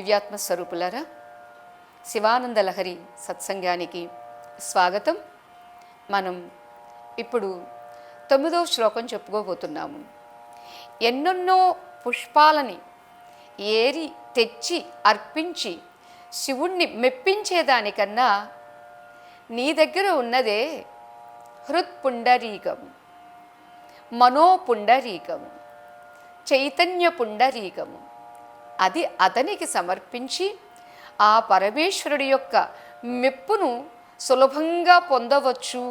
దివ్యాత్మ స్వరూపులారా, శివానంద లహరి సత్సంగానికి స్వాగతం. మనం ఇప్పుడు 9వ శ్లోకం చెప్పుకోబోతున్నాము. ఎన్నెన్నో పుష్పాలని ఏరి తెచ్చి అర్పించి శివుణ్ణి మెప్పించేదానికన్నా నీ దగ్గర ఉన్నదే హృత్పుండరీకము, మనోపుండరీకము, చైతన్య పుండరీకము. అది అతనికి సమర్పించి ఆ పరమేశ్వరుడి యొక్క మెప్పును సులభంగా పొందవచ్చు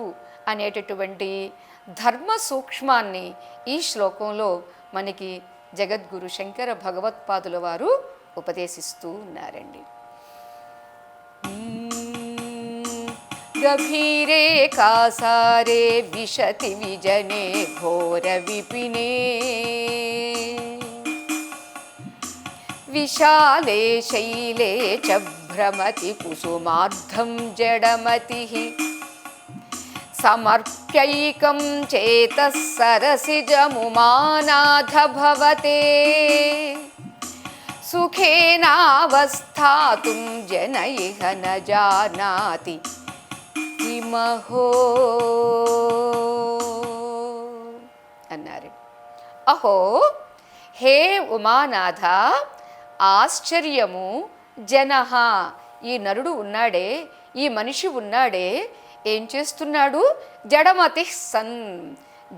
అనేటటువంటి ధర్మ సూక్ష్మాన్ని ఈ శ్లోకంలో మనకి జగద్గురు శంకర భగవత్పాదుల వారు ఉపదేశిస్తూ ఉన్నారండి. గభీరే కాసారే విశతి విజనే ఘోర విపినే విశాలే శైలే చ భ్రమతి కుసుమార్ధం జడమతి సమర్ప్యైకం చేతః సరసిజముమానాథ భవతే సుఖేనావస్థాతుం జన ఇహ న జానాతి కిమహో అన్నారు. అహో హే ఉమానాథ, ఆశ్చర్యము జనః, ఈ నరుడు ఉన్నాడే, ఈ మనిషి ఉన్నాడే, ఏం చేస్తున్నాడు? జడమతి సన్,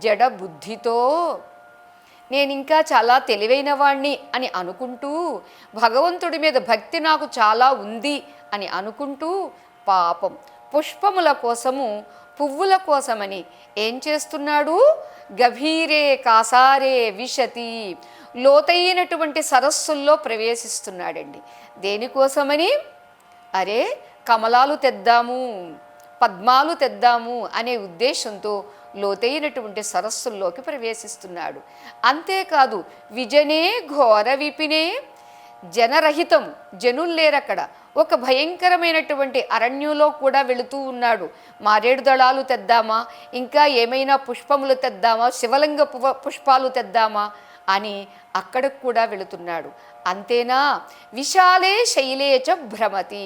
జడ బుద్ధితో నేను ఇంకా చాలా తెలివైన వాణ్ణి అని అనుకుంటూ, భగవంతుడి మీద భక్తి నాకు చాలా ఉంది అని అనుకుంటూ, పాపం పుష్పముల కోసము, పువ్వుల కోసమని ఏం చేస్తున్నాడు? గభీరే కాసారే విశతి, లోతైనటువంటి సరస్సుల్లో ప్రవేశిస్తున్నాడండి. దేనికోసమని? అరే కమలాలు తెద్దాము, పద్మాలు తెద్దాము అనే ఉద్దేశంతో లోతైనటువంటి సరస్సుల్లోకి ప్రవేశిస్తున్నాడు. అంతేకాదు విజనే ఘోర విపినే, జనరహితం, జనులు లేరక్కడ, ఒక భయంకరమైనటువంటి అరణ్యంలో కూడా వెళుతూ ఉన్నాడు. మారేడు దళాలు తెద్దామా, ఇంకా ఏమైనా పుష్పములు తెద్దామా, శివలింగ పుష్పాలు తెద్దామా అని అక్కడికి కూడా వెళుతున్నాడు. అంతేనా, విశాలే శైలే చ భ్రమతి,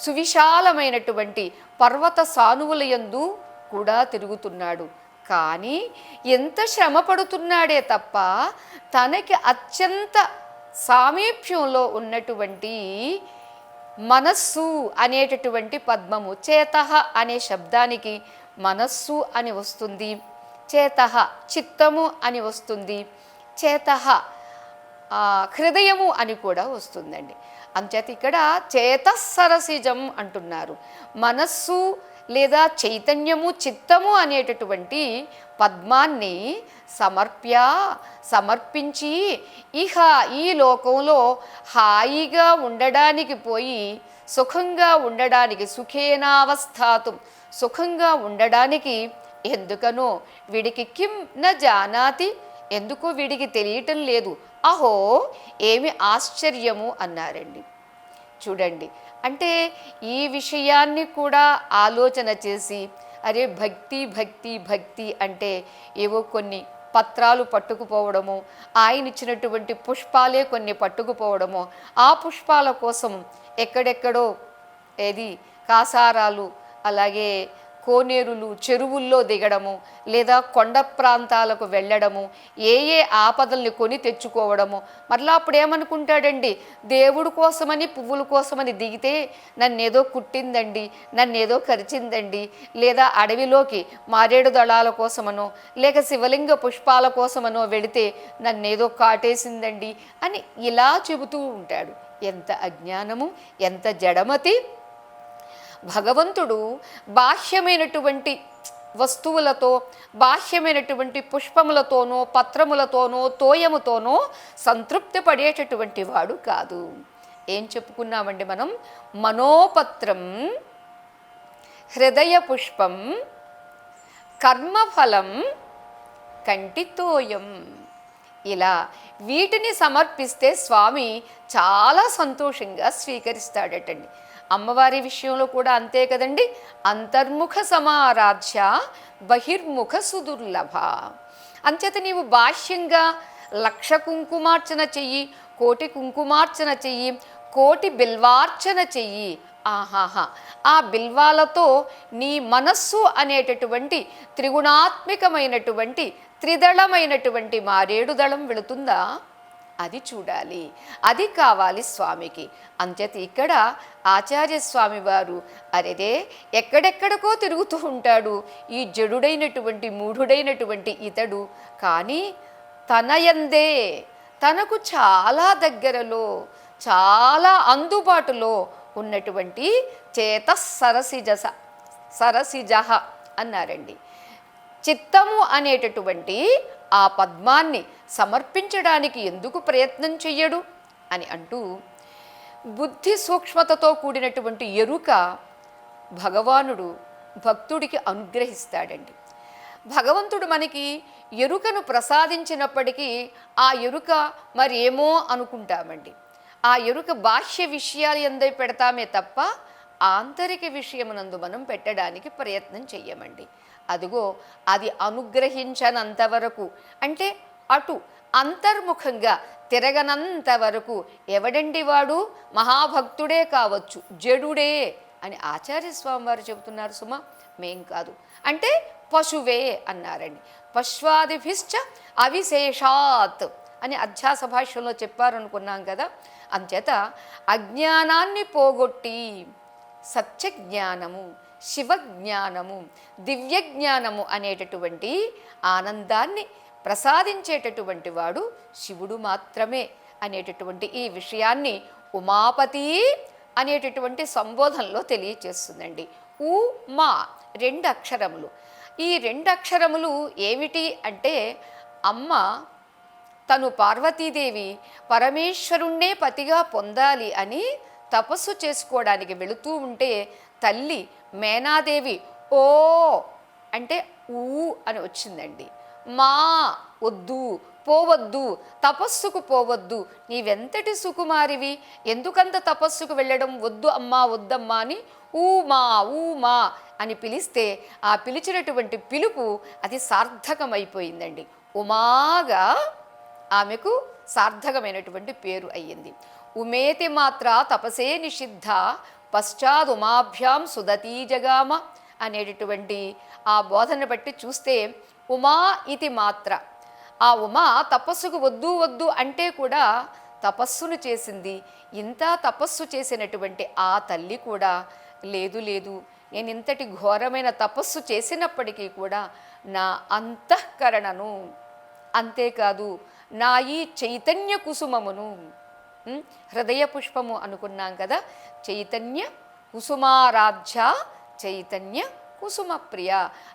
సువిశాలమైనటువంటి పర్వత సానువులయందు కూడా తిరుగుతున్నాడు. కానీ ఎంత శ్రమ పడుతున్నాడే తప్ప తనకి అత్యంత సామీప్యంలో ఉన్నటువంటి మనస్సు అనేటటువంటి పద్మము, చేతః అనే శబ్దానికి మనస్సు అని వస్తుంది, చేతః చిత్తము అని వస్తుంది, చేతః హృదయము అని కూడా వస్తుందండి. అంచేత ఇక్కడ చేతస్సరసిజం అంటున్నారు. మనస్సు లేదా చైతన్యము, చిత్తము అనేటటువంటి పద్మాన్ని సమర్పించి ఇహ ఈ లోకంలో హాయిగా ఉండడానికి పోయి, సుఖంగా ఉండడానికి, సుఖేనావస్థాతు సుఖంగా ఉండడానికి, ఎందుకనో వీడికి కిం న జానాతి, ఎందుకో వీడికి తెలియటం లేదు. అహో ఏమి ఆశ్చర్యము అన్నారండి. చూడండి, అంటే ఈ విషయాన్ని కూడా ఆలోచన చేసి, అరే భక్తి భక్తి భక్తి అంటే ఏవో కొన్ని పత్రాలు పట్టుకుపోవడము, ఆయన ఇచ్చినటువంటి పుష్పాలే కొన్ని పట్టుకుపోవడము, ఆ పుష్పాల కోసం ఎక్కడెక్కడో ఏది కాసారాలు, అలాగే కోనేరులు, చెరువుల్లో దిగడము, లేదా కొండ ప్రాంతాలకు వెళ్ళడము, ఏ ఆపదల్ని కొని తెచ్చుకోవడము. మరలా అప్పుడు ఏమనుకుంటాడండి, దేవుడు కోసమని పువ్వుల కోసమని దిగితే నన్నేదో కుట్టిందండి, నన్నేదో కరిచిందండి, లేదా అడవిలోకి మారేడు దళాల కోసమనో లేక శివలింగ పుష్పాల కోసమనో వెళితే నన్నేదో కాటేసిందండి అని ఇలా చెబుతూ ఉంటాడు. ఎంత అజ్ఞానము, ఎంత జడమతి! భగవంతుడు బాహ్యమైనటువంటి వస్తువులతో, బాహ్యమైనటువంటి పుష్పములతోనో పత్రములతోనో తోయముతోనో సంతృప్తి పడేటటువంటి వాడు కాదు. ఏం చెప్పుకున్నామండి మనం? మనోపత్రం, హృదయ పుష్పం, కర్మఫలం, కంటితోయం. ఇలా వీటిని సమర్పిస్తే స్వామి చాలా సంతోషంగా స్వీకరిస్తాడటండి. అమ్మవారి విషయంలో కూడా అంతే కదండి. అంతర్ముఖ సమారాధ్య బహిర్ముఖ సుదుర్లభ. అంచేత నీవు బాహ్యంగా 1,00,000 కుంకుమార్చన చెయ్యి, 1,00,000 కుంకుమార్చన చెయ్యి, కోటి బిల్వార్చన చెయ్యి. ఆహాహా, ఆ బిల్వాలతో నీ మనస్సు అనేటటువంటి త్రిగుణాత్మికమైనటువంటి త్రిదళమైనటువంటి మారేడు దళం వెళుతుందా, అది చూడాలి, అది కావాలి స్వామికి. అంచేత ఇక్కడ ఆచార్యస్వామి వారు అరెదే ఎక్కడెక్కడికో తిరుగుతూ ఉంటాడు ఈ జడుడైనటువంటి మూఢుడైనటువంటి ఇతడు, కానీ తనయందే తనకు చాలా దగ్గరలో చాలా అందుబాటులో ఉన్నటువంటి చేత సరసిజ అన్నారండి. చిత్తము అనేటటువంటి ఆ పద్మాన్ని సమర్పించడానికి ఎందుకు ప్రయత్నం చెయ్యడు అని అంటూ బుద్ధి సూక్ష్మతతో కూడినటువంటి ఎరుక భగవానుడు భక్తుడికి అనుగ్రహిస్తాడండి. భగవంతుడు మనకి ఎరుకను ప్రసాదించినప్పటికీ ఆ ఎరుక మరి ఏమో అనుకుంటామండి. ఆ ఎరుక బాహ్య విషయాలు ఎందే పెడతామే తప్ప ఆంతరిక విషయమునందు మనం పెట్టడానికి ప్రయత్నం చెయ్యమండి. అదిగో అది అనుగ్రహించనంతవరకు, అంటే అటు అంతర్ముఖంగా తిరగనంత వరకు ఎవడండి వాడు? మహాభక్తుడే కావచ్చు, జడుడే అని ఆచార్యస్వామి వారు చెబుతున్నారు సుమా, మేం కాదు. అంటే పశువే అన్నారండి. పశ్వాదిభిశ్చ అవిశేషాత్ అని అధ్యాస భాష్యంలో చెప్పారనుకున్నాం కదా. అంచేత అజ్ఞానాన్ని పోగొట్టి సత్యజ్ఞానము, శివజ్ఞానము, దివ్యజ్ఞానము అనేటటువంటి ఆనందాన్ని ప్రసాదించేటటువంటి వాడు శివుడు మాత్రమే అనేటటువంటి ఈ విషయాన్ని ఉమాపతి అనేటటువంటి సంబోధనలో తెలియచేస్తుందండి. ఉ మా 2 అక్షరములు. ఈ 2 అక్షరములు ఏమిటి అంటే, అమ్మ తను పార్వతీదేవి పరమేశ్వరుణ్ణే పతిగా పొందాలి అని తపస్సు చేసుకోవడానికి వెళుతూ ఉంటే తల్లి మేనాదేవి ఓ అంటే ఊ అని వచ్చిందండి. మా వద్దు, పోవద్దు, తపస్సుకు పోవద్దు, నీవెంతటి సుకుమారివి, ఎందుకంత తపస్సుకు వెళ్ళడం, వద్దు అమ్మా వద్దమ్మా అని ఊమా ఊమా అని పిలిస్తే ఆ పిలిచినటువంటి పిలుపు అది సార్థకమైపోయిందండి. ఉమాగా ఆమెకు సార్థకమైనటువంటి పేరు అయ్యింది. ఉమేతి మాత్ర తపసే నిషిద్ధ పశ్చాదుమాభ్యాం సుదతీ జగామ అనేటటువంటి ఆ బోధన బట్టి చూస్తే ఉమా ఇది మాత్ర, ఆ ఉమా తపస్సుకు వద్దు వద్దు అంటే కూడా తపస్సును చేసింది. ఇంత తపస్సు చేసినటువంటి ఆ తల్లి కూడా లేదు లేదు, నేను ఇంతటి ఘోరమైన తపస్సు చేసినప్పటికీ కూడా నా అంతఃకరణను, అంతేకాదు నా ఈ చైతన్య కుసుమమును, హృదయ పుష్పము అనుకున్నాం కదా, చైతన్య కుసుమారాధ్య చైతన్య కుసుమ ప్రియ,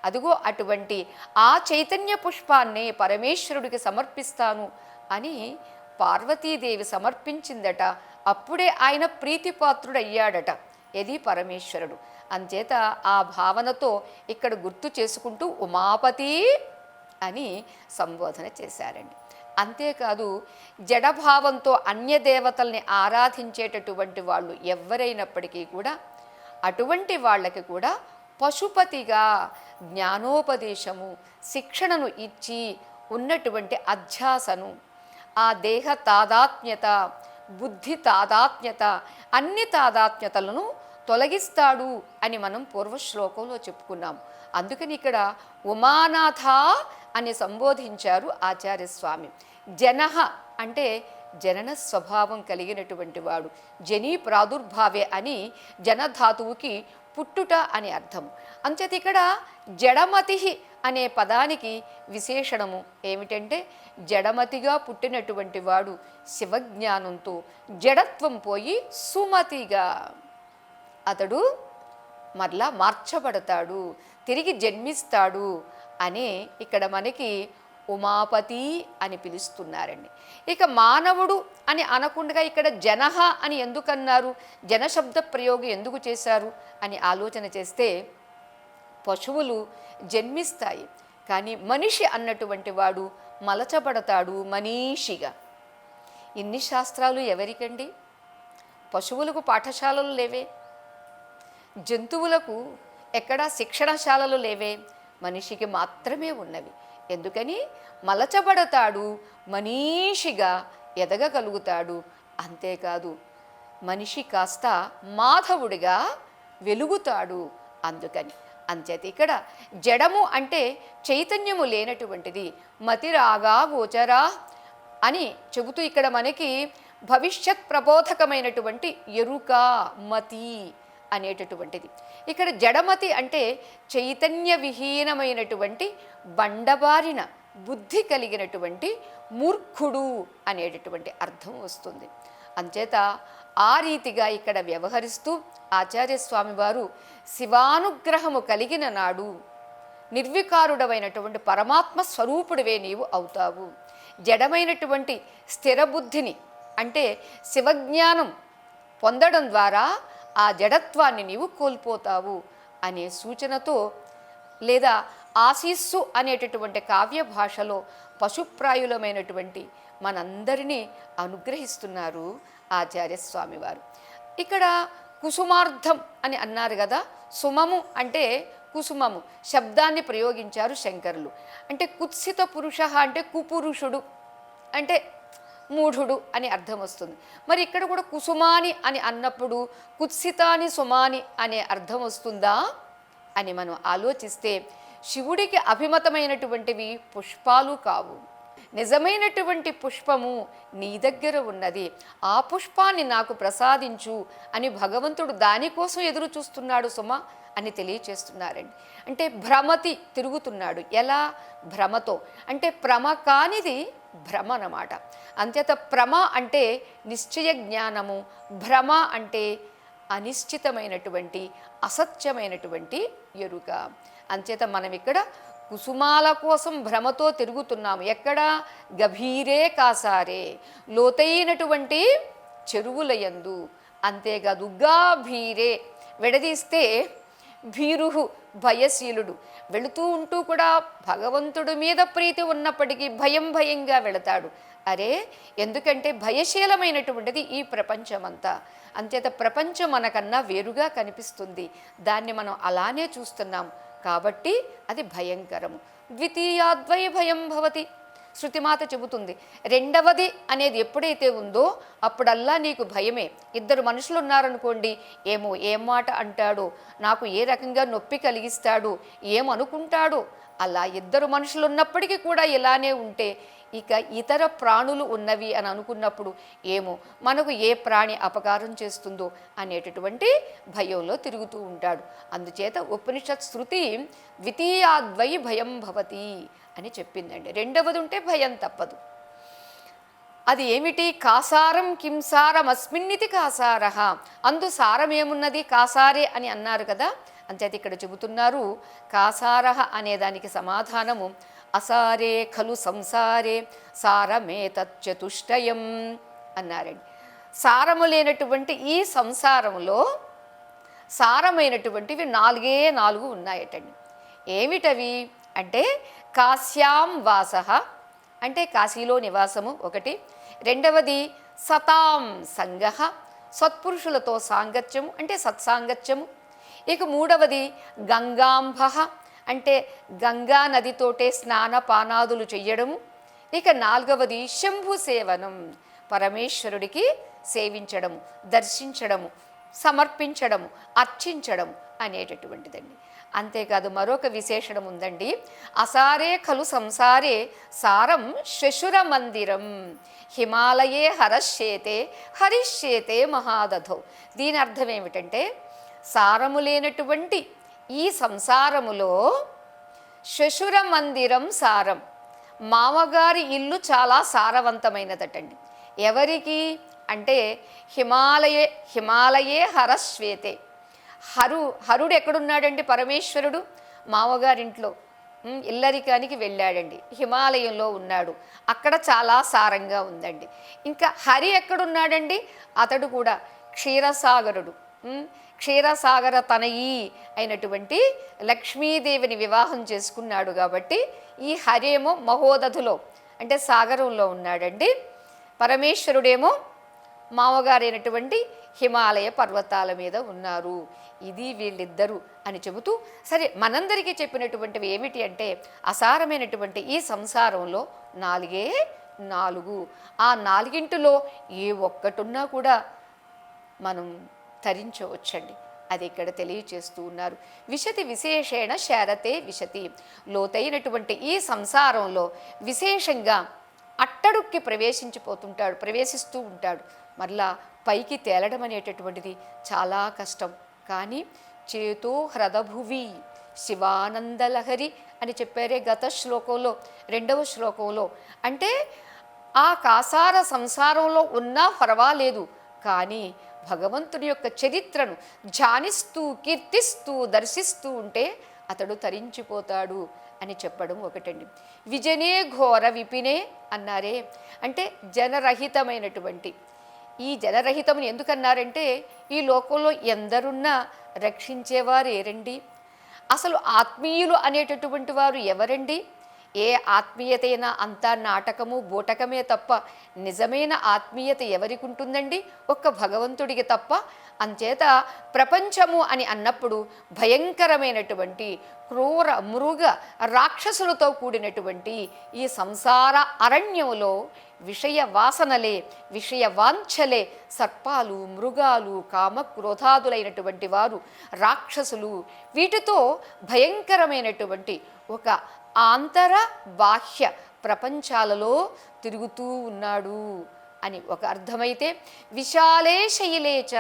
అదిగో అటువంటి ఆ చైతన్య పుష్పాన్ని పరమేశ్వరుడికి సమర్పిస్తాను అని పార్వతీదేవి సమర్పించిందట. అప్పుడే ఆయన ప్రీతిపాత్రుడయ్యాడట, ఇది పరమేశ్వరుడు. అంచేత ఆ భావనతో ఇక్కడ గుర్తు చేసుకుంటూ ఉమాపతి అని సంబోధన చేశారండి. అంతేకాదు జడభావంతో అన్య దేవతల్ని ఆరాధించేటటువంటి వాళ్ళు ఎవరైనప్పటికీ కూడా అటువంటి వాళ్ళకి కూడా పశుపతిగా జ్ఞానోపదేశము, శిక్షణను ఇచ్చి ఉన్నటువంటి అధ్యాసను, ఆ దేహ తాదాత్మ్యత, బుద్ధి తాదాత్మ్యత, అన్ని తాదాత్మ్యతలను తొలగిస్తాడు అని మనం పూర్వశ్లోకంలో చెప్పుకున్నాం. అందుకని ఇక్కడ ఉమానాథ అని సంబోధించారు ఆచార్యస్వామి. జనః అంటే జనన స్వభావం కలిగినటువంటి వాడు, జనీ ప్రాదుర్భావే అని జనధాతువుకి పుట్టుట అని అర్థం. అంచేత ఇక్కడ జడమతి అనే పదానికి విశేషణము ఏమిటంటే, జడమతిగా పుట్టినటువంటి వాడు శివజ్ఞానంతో జడత్వం పోయి సుమతిగా అతడు మరలా మార్చబడతాడు, తిరిగి జన్మిస్తాడు అని ఇక్కడ మనకి ఉమాపతి అని పిలుస్తున్నారండి. ఇక మానవుడు అని అనకుండా ఇక్కడ జనః అని ఎందుకన్నారు, జనశబ్ద ప్రయోగం ఎందుకు చేశారు అని ఆలోచన చేస్తే, పశువులు జన్మిస్తాయి కానీ మనిషి అన్నటువంటి వాడు మలచబడతాడు మనీషిగా. ఇన్ని శాస్త్రాలు ఎవరికండి? పశువులకు పాఠశాలలు లేవే, జంతువులకు ఎక్కడా శిక్షణశాలలు లేవే, మనిషికి మాత్రమే ఉన్నవి. ఎందుకని మలచబడతాడు, మనీషిగా ఎదగగలుగుతాడు. అంతేకాదు మనిషి కాస్త మాధవుడిగా వెలుగుతాడు. అందుకని అంచేత ఇక్కడ జడము అంటే చైతన్యము లేనటువంటిది. మతిరాగా గోచరా అని చెబుతూ ఇక్కడ మనకి భవిష్యత్ ప్రబోధకమైనటువంటి ఎరుక, మతి అనేటటువంటిది. ఇక్కడ జడమతి అంటే చైతన్య విహీనమైనటువంటి బండబారిన బుద్ధి కలిగినటువంటి మూర్ఖుడు అనేటటువంటి అర్థం వస్తుంది. అంచేత ఆ రీతిగా ఇక్కడ వ్యవహరిస్తూ ఆచార్యస్వామి వారు శివానుగ్రహము కలిగిన నాడు నిర్వికారుడమైనటువంటి పరమాత్మ స్వరూపుడివే నీవు అవుతావు. జడమైనటువంటి స్థిర బుద్ధిని అంటే శివజ్ఞానం పొందడం ద్వారా ఆ జడత్వాన్ని నీవు కోల్పోతావు అనే సూచనతో, లేదా ఆశీస్సు అనేటటువంటి కావ్య భాషలో పశుప్రాయులమైనటువంటి మనందరినీ అనుగ్రహిస్తున్నారు ఆచార్యస్వామి వారు. ఇక్కడ కుసుమార్థం అని అన్నారు కదా, సుమము అంటే కుసుమము శబ్దాన్ని ప్రయోగించారు శంకరులు. అంటే కుత్సిత పురుష అంటే కుపురుషుడు అంటే మూఢుడు అని అర్థం వస్తుంది. మరి ఇక్కడ కూడా కుసుమాని అని అన్నప్పుడు కుత్సితాని సుమాని అనే అర్థం వస్తుందా అని మనం ఆలోచిస్తే, శివుడికి అభిమతమైనటువంటివి పుష్పాలు కావు. నిజమైనటువంటి పుష్పము నీ దగ్గర ఉన్నది, ఆ పుష్పాన్ని నాకు ప్రసాదించు అని భగవంతుడు దానికోసం ఎదురు చూస్తున్నాడు సుమ అని తెలియచేస్తున్నారండి. అంటే భ్రమతి తిరుగుతున్నాడు. ఎలా? భ్రమతో. అంటే భ్రమ కానిది భ్రమ అన్నమాట. అంచేత భ్రమ అంటే నిశ్చయ జ్ఞానము, భ్రమ అంటే అనిశ్చితమైనటువంటి అసత్యమైనటువంటి ఎరుక. అంచేత మనం ఇక్కడ కుసుమాల కోసం భ్రమతో తిరుగుతున్నాము. ఎక్కడ? గభీరే కాసారే, లోతైనటువంటి చెరువులయందు. అంతేకాదు గాభీరే విడదీస్తే భీరుహు భయశీలుడు, వెళుతూ ఉంటూ కూడా భగవంతుడి మీద ప్రీతి ఉన్నప్పటికీ భయంగా వెళతాడు. అరే, ఎందుకంటే భయశీలమైనటువంటిది ఈ ప్రపంచమంతా. అంచేత ప్రపంచం మనకన్నా వేరుగా కనిపిస్తుంది, దాన్ని మనం అలానే చూస్తున్నాం కాబట్టి అది భయంకరము. ద్వితీయాద్వై భయం భవతి, శృతిమాత చెబుతుంది. రెండవది అనేది ఎప్పుడైతే ఉందో అప్పుడల్లా నీకు భయమే. ఇద్దరు మనుషులు ఉన్నారనుకోండి, ఏమో ఏం మాట అంటాడో, నాకు ఏ రకంగా నొప్పి కలిగిస్తాడు, ఏమనుకుంటాడో, అలా ఇద్దరు మనుషులు ఉన్నప్పటికీ కూడా ఇలానే ఉంటే ఇక ఇతర ప్రాణులు ఉన్నవి అని అనుకున్నప్పుడు ఏమో మనకు ఏ ప్రాణి అపకారం చేస్తుందో అనేటటువంటి భయంలో తిరుగుతూ ఉంటాడు. అందుచేత ఉపనిషత్ శృతి ద్వితీయాద్వై భయం భవతి అని చెప్పిందండి. రెండవది ఉంటే భయం తప్పదు. అది ఏమిటి? కాసారం కింసారం అస్మిన్నితి కాసార, అందు సారం ఏమున్నది? కాసారే అని అన్నారు కదా. అంచేత ఇక్కడ చెబుతున్నారు కాసార అనేదానికి సమాధానము అసారే ఖలు సంసారే సారమేతచ్చతుష్టయం అన్నారండి. సారము లేనటువంటి ఈ సంసారంలో సారమైనటువంటివి 4 ఉన్నాయటండి. ఏమిటవి అంటే కాశ్యాం వాస అంటే కాశీలో నివాసము ఒకటి, రెండవది సతాం సంగ సత్పురుషులతో సాంగత్యము అంటే సత్సాంగత్యము, ఇక మూడవది గంగాంబ అంటే గంగా నదితోటే స్నానపానాదులు చెయ్యడము, ఇక నాలుగవది శంభు సేవనం పరమేశ్వరుడికి సేవించడము, దర్శించడము, సమర్పించడము, అర్చించడము అనేటటువంటిదండి. అంతేకాదు మరొక విశేషణం ఉందండి. అసారే ఖలు సంసారే సారం శ్వశుర మందిరం హిమాలయే హరశ్యేతే హరిష్యేతే మహాదధౌ. దీని అర్థం ఏమిటంటే సారము లేనటువంటి ఈ సంసారములో శ్వశుర మందిరం సారం, మామగారి ఇల్లు చాలా సారవంతమైనదటండి. ఎవరికి అంటే హిమాలయే హరశ్వేతే, హరుడు ఎక్కడున్నాడండి? పరమేశ్వరుడు మామగారింట్లో ఇల్లరికానికి వెళ్ళాడండి, హిమాలయంలో ఉన్నాడు, అక్కడ చాలా సారంగా ఉందండి. ఇంకా హరి ఎక్కడున్నాడండి? అతడు కూడా క్షీరసాగరుడు, క్షీరసాగర తనయి అయినటువంటి లక్ష్మీదేవిని వివాహం చేసుకున్నాడు కాబట్టి ఈ హరేమో మహోదధిలో అంటే సాగరంలో ఉన్నాడండి, పరమేశ్వరుడేమో మామగారైనటువంటి హిమాలయ పర్వతాల మీద ఉన్నారు. ఇది వీళ్ళిద్దరూ అని చెబుతూ, సరే మనందరికీ చెప్పినటువంటివి ఏమిటి అంటే అసారమైనటువంటి ఈ సంసారంలో 4 ఆ 4 ఏ ఒక్కటున్నా కూడా మనం తరించవచ్చండి. అది ఇక్కడ తెలియచేస్తూ ఉన్నారు. విశతి విశేషేణ శారతే విశతి. లోతైనటువంటి ఈ సంసారంలో విశేషంగా అట్టడుక్కి ప్రవేశిస్తూ ఉంటాడు. మరలా పైకి తేలడం అనేటటువంటిది చాలా కష్టం. కానీ చేతో హ్రదభువి శివానందలహరి అని చెప్పారే గత శ్లోకంలో, 2వ శ్లోకంలో. అంటే ఆ కాసార సంసారంలో ఉన్నా పర్వాలేదు, కానీ భగవంతుని యొక్క చరిత్రను ధ్యానిస్తూ కీర్తిస్తూ దర్శిస్తూ ఉంటే అతడు తరించిపోతాడు అని చెప్పడం ఒకటండి. విజనే ఘోర విపినే అన్నారే, అంటే జనరహితమైనటువంటి ఈ జనరహితముని ఎందుకన్నారంటే ఈ లోకంలో ఎందరున్నా రక్షించేవారు ఏరండి? అసలు ఆత్మీయులు అనేటటువంటి వారు ఎవరండి? ఏ ఆత్మీయత అయినా అంతా నాటకము బూటకమే తప్ప నిజమైన ఆత్మీయత ఎవరికి ఉంటుందండి? ఒక్క భగవంతుడికి తప్ప. అంచేత ప్రపంచము అని అన్నప్పుడు భయంకరమైనటువంటి క్రూర మృగ రాక్షసులతో కూడినటువంటి ఈ సంసార అరణ్యంలో విషయ వాసనలే, విషయ వాంఛలే, సర్పాలు, మృగాలు, కామక్రోధాదులైనటువంటి వారు, రాక్షసులు, వీటితో భయంకరమైనటువంటి ఒక ఆంతర బాహ్య ప్రపంచాలలో తిరుగుతూ ఉన్నాడు అని ఒక అర్థమైతే, విశాలే శైలేచ,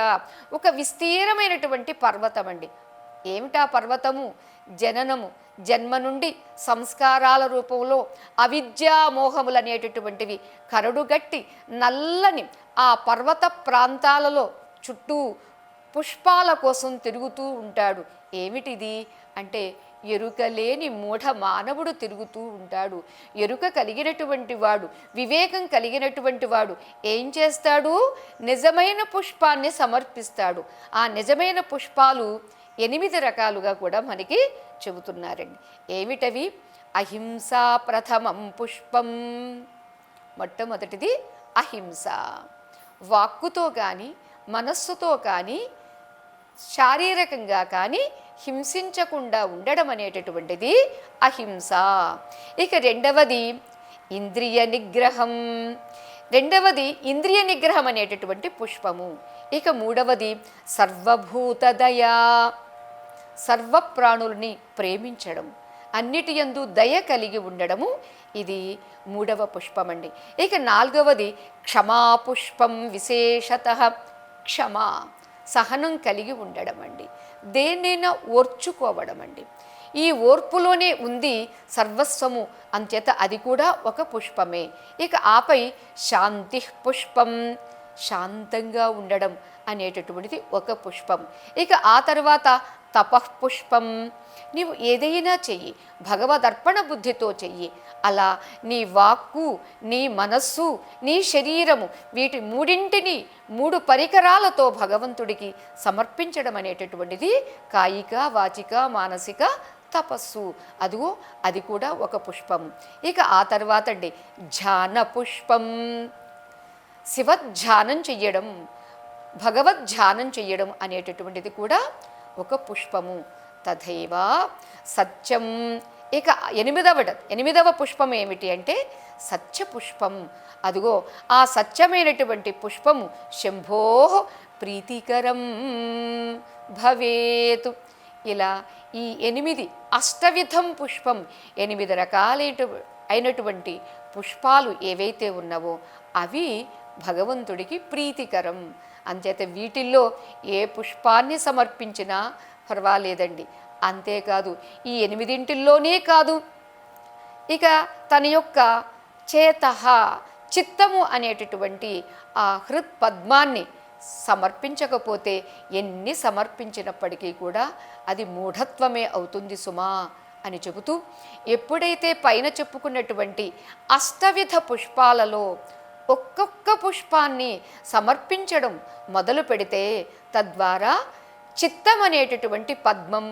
ఒక విస్తీరమైనటువంటి పర్వతం అండి. ఏమిటా పర్వతము? జననము, జన్మ నుండి సంస్కారాల రూపంలో అవిద్యామోహములు అనేటటువంటివి కరడుగట్టి నల్లని ఆ పర్వత ప్రాంతాలలో చుట్టూ పుష్పాల కోసం తిరుగుతూ ఉంటాడు. ఏమిటిది అంటే ఎరుక లేని మూఢ మానవుడు తిరుగుతూ ఉంటాడు. ఎరుక కలిగినటువంటి వాడు, వివేకం కలిగినటువంటి వాడు ఏం చేస్తాడు? నిజమైన పుష్పాన్ని సమర్పిస్తాడు. ఆ నిజమైన పుష్పాలు 8 రకాలుగా కూడా మనకి చెబుతున్నారండి. ఏమిటవి? అహింసా ప్రథమం పుష్పం. మొట్టమొదటిది అహింస. వాక్కుతో కానీ మనస్సుతో కానీ శారీరకంగా కానీ హింసించకుండా ఉండడం అనేటటువంటిది అహింస. ఇక రెండవది ఇంద్రియ నిగ్రహం. ఇంద్రియ నిగ్రహం అనేటటువంటి పుష్పము. ఇక మూడవది సర్వభూతదయా, సర్వప్రాణుల్ని ప్రేమించడం, అన్నిటి యందు దయ కలిగి ఉండడము, ఇది 3వ పుష్పమండి. ఇక 4వది క్షమాపుష్పం. విశేషతః క్షమా, సహనం కలిగి ఉండడం అండి. దేన్నైనా ఓర్చుకోవడం అండి. ఈ ఓర్పులోనే ఉంది సర్వస్వము, అంచేత అది కూడా ఒక పుష్పమే. ఇక ఆపై శాంతి పుష్పం, శాంతంగా ఉండడం అనేటటువంటిది ఒక పుష్పం. ఇక ఆ తర్వాత తపఃపుష్పం. నీవు ఏదైనా చెయ్యి, భగవదర్పణ బుద్ధితో చెయ్యి. అలా నీ వాక్కు, నీ మనస్సు, నీ శరీరము, వీటి మూడింటిని 3 పరికరాలతో భగవంతుడికి సమర్పించడం అనేటటువంటిది కాయిక, వాచిక, మానసిక తపస్సు. అదిగో అది కూడా ఒక పుష్పం. ఇక ఆ తర్వాత అండి ధ్యాన పుష్పం. శివధ్యానం చెయ్యడం, భగవద్ధ్యానం చెయ్యడం అనేటటువంటిది కూడా ఒక పుష్పము. తథైవ సత్యం. ఇక 8వ పుష్పం ఏమిటి అంటే సత్యపుష్పం. అదిగో ఆ సత్యమైనటువంటి పుష్పము శంభో ప్రీతికరం భవేతు. ఇలా ఈ 8 అష్టవిధం పుష్పం, 8 రకాలైనటువంటి పుష్పాలు ఏవైతే ఉన్నావో అవి భగవంతుడికి ప్రీతికరం. అంచేత వీటిల్లో ఏ పుష్పాన్ని సమర్పించినా పర్వాలేదండి. అంతేకాదు ఈ 8 కాదు, ఇక తన యొక్క చేతః, చిత్తము అనేటటువంటి ఆ హృత్పద్మాన్ని సమర్పించకపోతే ఎన్ని సమర్పించినప్పటికీ కూడా అది మూఢత్వమే అవుతుంది సుమా అని చెబుతూ, ఎప్పుడైతే పైన చెప్పుకున్నటువంటి అష్టవిధ పుష్పాలలో ఒక్కొక్క పుష్పాన్ని సమర్పించడం మొదలు పెడితే తద్వారా చిత్తం అనేటటువంటి పద్మం,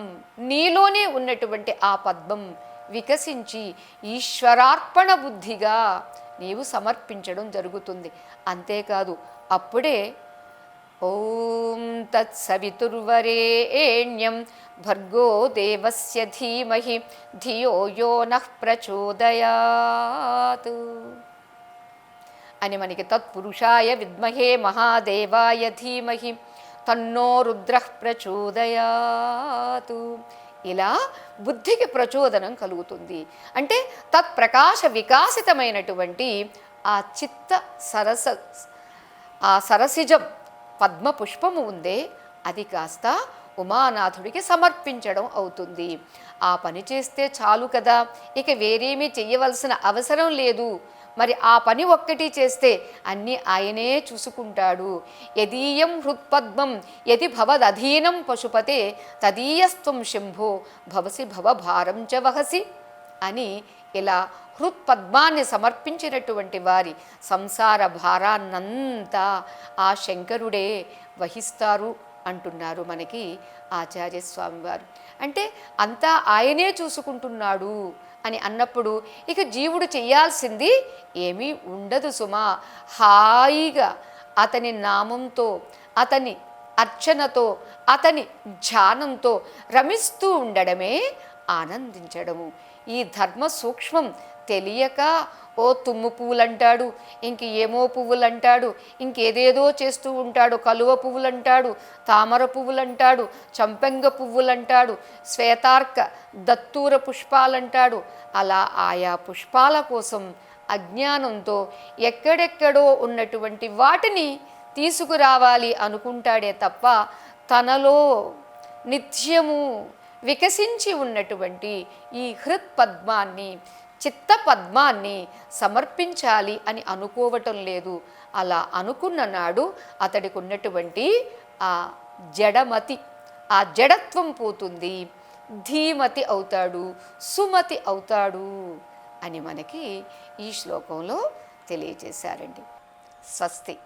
నీలోనే ఉన్నటువంటి ఆ పద్మం వికసించి ఈశ్వరార్పణ బుద్ధిగా నీవు సమర్పించడం జరుగుతుంది. అంతేకాదు అప్పుడే ఓం తత్సవితుర్వరేణ్యం భర్గో దేవస్య ధీమహి ధియో యో నః ప్రచోదయాత్ అని మనకి తత్పురుషాయ విద్మహే మహాదేవాయ ధీమహి తన్నో రుద్రః ప్రచోదయాతు. ఇలా బుద్ధికి ప్రచోదనం కలుగుతుంది. అంటే తత్ప్రకాశ వికాసితమైనటువంటి ఆ చిత్త ఆ సరసిజం పద్మపుష్పము ఉందే, అది కాస్త ఉమానాథుడికి సమర్పించడం అవుతుంది. ఆ పని చేస్తే చాలు కదా, ఇక వేరేమీ చెయ్యవలసిన అవసరం లేదు. మరి ఆ పని ఒక్కటి చేస్తే అన్నీ ఆయనే చూసుకుంటాడు. యదీయం హృత్పద్మం యది భవదధీనం పశుపతే తదీయస్త్వం శంభో భవసి భవభారం చ వహసి అని ఇలా హృత్పద్మాన్ని సమర్పించినటువంటి వారి సంసార భారాన్నంతా ఆ శంకరుడే వహిస్తారు అంటున్నారు మనకి ఆచార్యస్వామి వారు. అంటే అంతా ఆయనే చూసుకుంటున్నాడు అని అన్నప్పుడు ఇక జీవుడు చెయ్యాల్సింది ఏమీ ఉండదు సుమా. హాయిగా అతని నామంతో, అతని అర్చనతో, అతని ధ్యానంతో రమిస్తూ ఉండడమే ఆనందించడము. ఈ ధర్మ సూక్ష్మం తెలియక ఓ తుమ్ము పువ్వులంటాడు, ఇంక ఏమో పువ్వులంటాడు, ఇంకేదేదో చేస్తూ ఉంటాడు. కలువ పువ్వులంటాడు, తామర పువ్వులంటాడు, చంపెంగ పువ్వులంటాడు, శ్వేతార్క దత్తూర పుష్పాలంటాడు. అలా ఆయా పుష్పాల కోసం అజ్ఞానంతో ఎక్కడెక్కడో ఉన్నటువంటి వాటిని తీసుకురావాలి అనుకుంటాడే తప్ప తనలో నిత్యము వికసించి ఉన్నటువంటి ఈ హృత్పద్మాన్ని, చిత్త పద్మాన్ని సమర్పించాలి అని అనుకోవటం లేదు. అలా అనుకున్న నాడు అతడికి ఉన్నటువంటి ఆ జడమతి, ఆ జడత్వం పోతుంది, ధీమతి అవుతాడు, సుమతి అవుతాడు అని మనకి ఈ శ్లోకంలో తెలియజేశారండి. స్వస్తి.